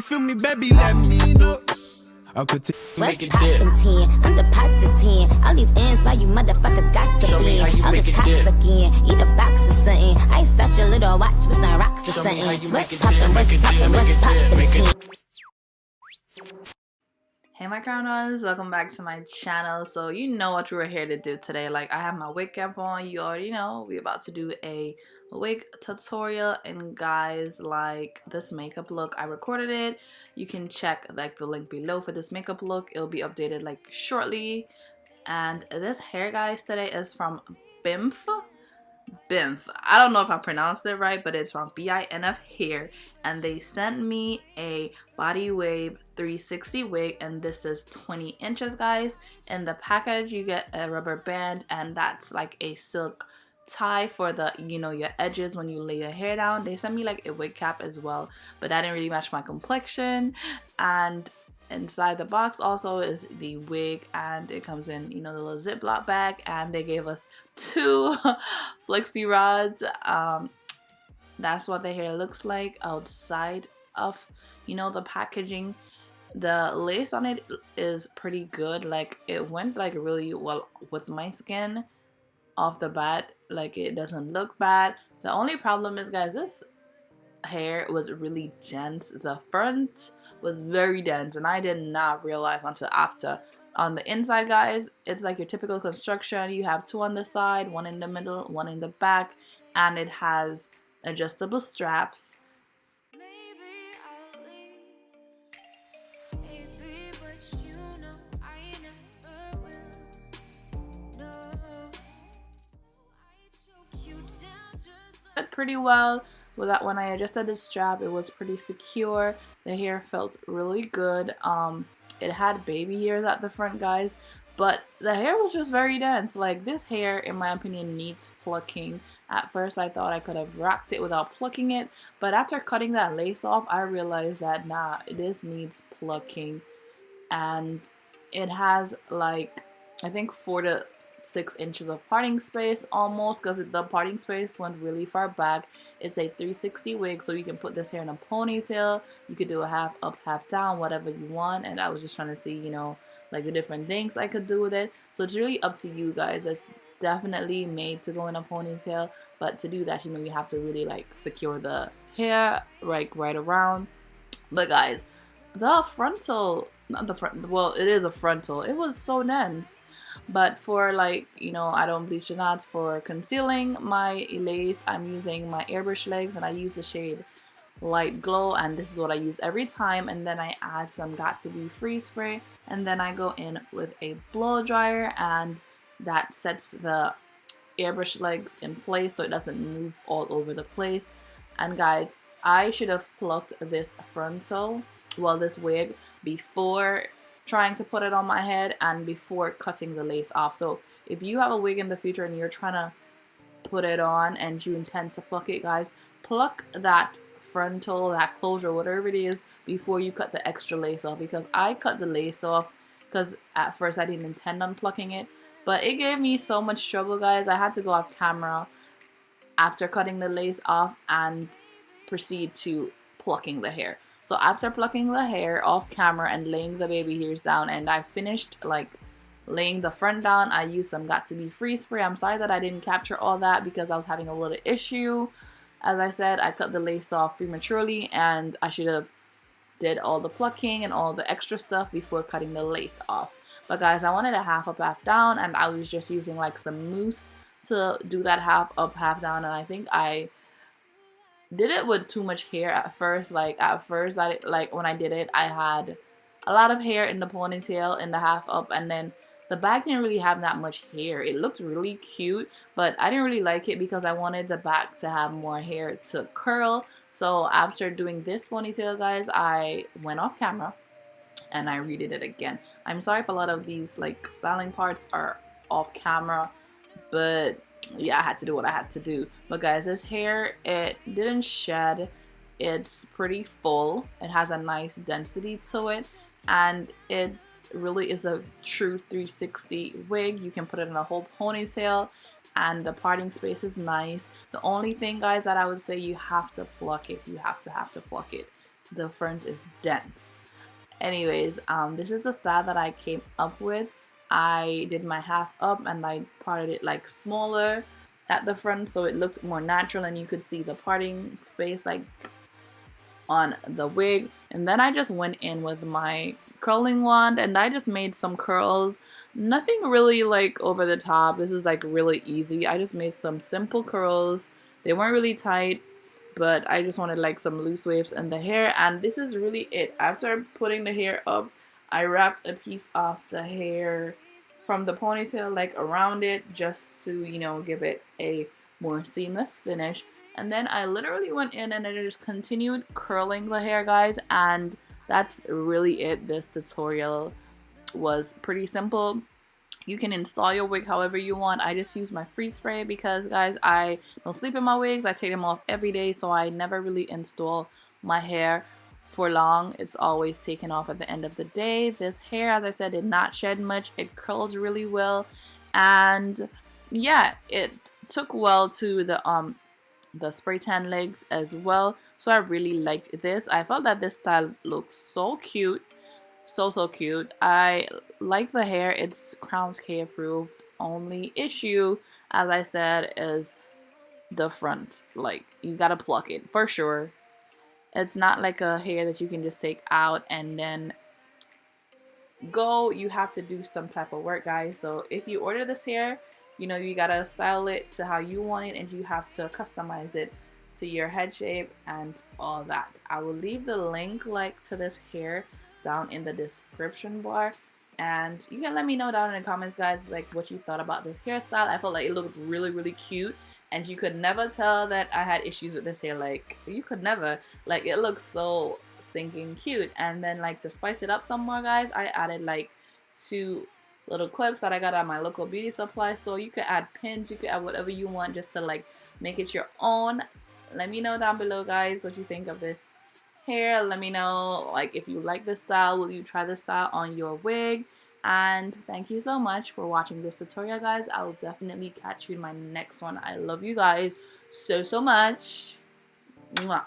you feel me, baby, let me know. I could What's poppin' 10? I'm depositing 10. All these ends, why you motherfuckers got to be? All this cops again. Eat a box or something. I such a little watch with some rocks or something. What's poppin', what's poppin', what's poppin' 10? Hey my crowners, welcome back to my channel. So you know what we were here to do today. Like, I have my wig cap on, you already know we're about to do a wig tutorial. And guys, like, this makeup look, I recorded it. You can check like the link below for this makeup look. It'll be updated like shortly. And this hair, guys, today is from Binf. I don't know if I pronounced it right, but it's from Binf Hair, and they sent me a Bodywave 360 wig, and this is 20 inches, guys. In the package you get a rubber band, and that's like a silk tie for the, you know, your edges when you lay your hair down. They sent me like a wig cap as well, but that didn't really match my complexion. And inside the box also is the wig, and it comes in, you know, the little Ziploc bag, and they gave us 2 flexi rods. That's what the hair looks like outside of, you know, the packaging. The lace on it is pretty good. Like, it went like really well with my skin off the bat. Like, it doesn't look bad. The only problem is, guys, this hair was really dense. The front was very dense, and I did not realize until after. On the inside, guys, it's like your typical construction. You have 2 on the side, 1 in the middle, 1 in the back, and it has adjustable straps. Pretty well with that. When I adjusted the strap, it was pretty secure. The hair felt really good. It had baby hairs at the front, guys, but the hair was just very dense. Like, this hair, in my opinion, needs plucking. At first I thought I could have wrapped it without plucking it, but after cutting that lace off, I realized that nah, this needs plucking. And it has like, I think 4 to 6 inches of parting space almost, because the parting space went really far back. It's a 360 wig, so you can put this hair in a ponytail. You could do a half up, half down, whatever you want. And I was just trying to see, you know, like the different things I could do with it. So it's really up to you guys. It's definitely made to go in a ponytail, but to do that, you know, you have to really like secure the hair right around. But guys, the frontal, not the front, well, it is a frontal, it was so dense. But for, like, you know, I don't bleach the knots. For concealing my lace, I'm using my airbrush legs, and I use the shade Light Glow, and this is what I use every time. And then I add some Got To Be freeze spray, and then I go in with a blow dryer, and that sets the airbrush legs in place so it doesn't move all over the place. And guys, I should have plucked this frontal, well, this wig, before trying to put it on my head and before cutting the lace off. So if you have a wig in the future and you're trying to put it on and you intend to pluck it, guys, pluck that frontal, that closure, whatever it is, before you cut the extra lace off. Because I cut the lace off because at first I didn't intend on plucking it, but it gave me so much trouble, guys. I had to go off camera after cutting the lace off and proceed to plucking the hair. So after plucking the hair off camera and laying the baby hairs down, and I finished like laying the front down, I used some Got To Be freeze spray. I'm sorry that I didn't capture all that because I was having a little issue. As I said, I cut the lace off prematurely, and I should have did all the plucking and all the extra stuff before cutting the lace off. But guys, I wanted a half up, half down, and I was just using like some mousse to do that half up, half down. And I think I did it with too much hair at first. Like, at first, when I did it, I had a lot of hair in the ponytail, in the half up, and then the back didn't really have that much hair. It looked really cute, but I didn't really like it because I wanted the back to have more hair to curl. So after doing this ponytail, guys, I went off camera and I redid it again. I'm sorry if a lot of these like styling parts are off camera, but yeah, I had to do what I had to do. But guys, this hair, it didn't shed. It's pretty full. It has a nice density to it, and it really is a true 360 wig. You can put it in a whole ponytail, and the parting space is nice. The only thing, guys, that I would say, you have to pluck it. You have to pluck it. the front is dense. Anyways, this is the style that I came up with. I did my half up and I parted it like smaller at the front so it looked more natural and you could see the parting space like on the wig. And then I just went in with my curling wand and I just made some curls. Nothing really like over the top. This is like really easy. I just made some simple curls. They weren't really tight, but I just wanted like some loose waves in the hair, and this is really it. After putting the hair up, I wrapped a piece of the hair from the ponytail like around it just to, you know, give it a more seamless finish. And then I literally went in and I just continued curling the hair, guys, and that's really it. This tutorial was pretty simple. You can install your wig however you want. I just use my freeze spray because, guys, I don't sleep in my wigs. I take them off every day, so I never really install my hair for long. It's always taken off at the end of the day. This hair, as I said, did not shed much. It curls really well, and yeah, it took well to the spray tan legs as well. So I really liked this. I felt that this style looks so cute. So cute. I like the hair. It's Crownedksutherland approved. Only issue, as I said, is the front. Like, you gotta pluck it for sure. It's not like a hair that you can just take out and then go. You have to do some type of work, guys. So if you order this hair, you know, you gotta style it to how you want it, and you have to customize it to your head shape and all that. I will leave the link like to this hair down in the description bar, and you can let me know down in the comments, guys, like what you thought about this hairstyle. I felt like it looked really cute, and you could never tell that I had issues with this hair. Like, you could never. Like, it looks so stinking cute. And then, like, to spice it up some more, guys, I added like 2 little clips that I got at my local beauty supply store. You could add pins, you could add whatever you want just to like make it your own. Let me know down below, guys, what you think of this hair. Let me know, like, if you like this style, will you try this style on your wig? And thank you so much for watching this tutorial, guys. I will definitely catch you in my next one. I love you guys so much. Mwah.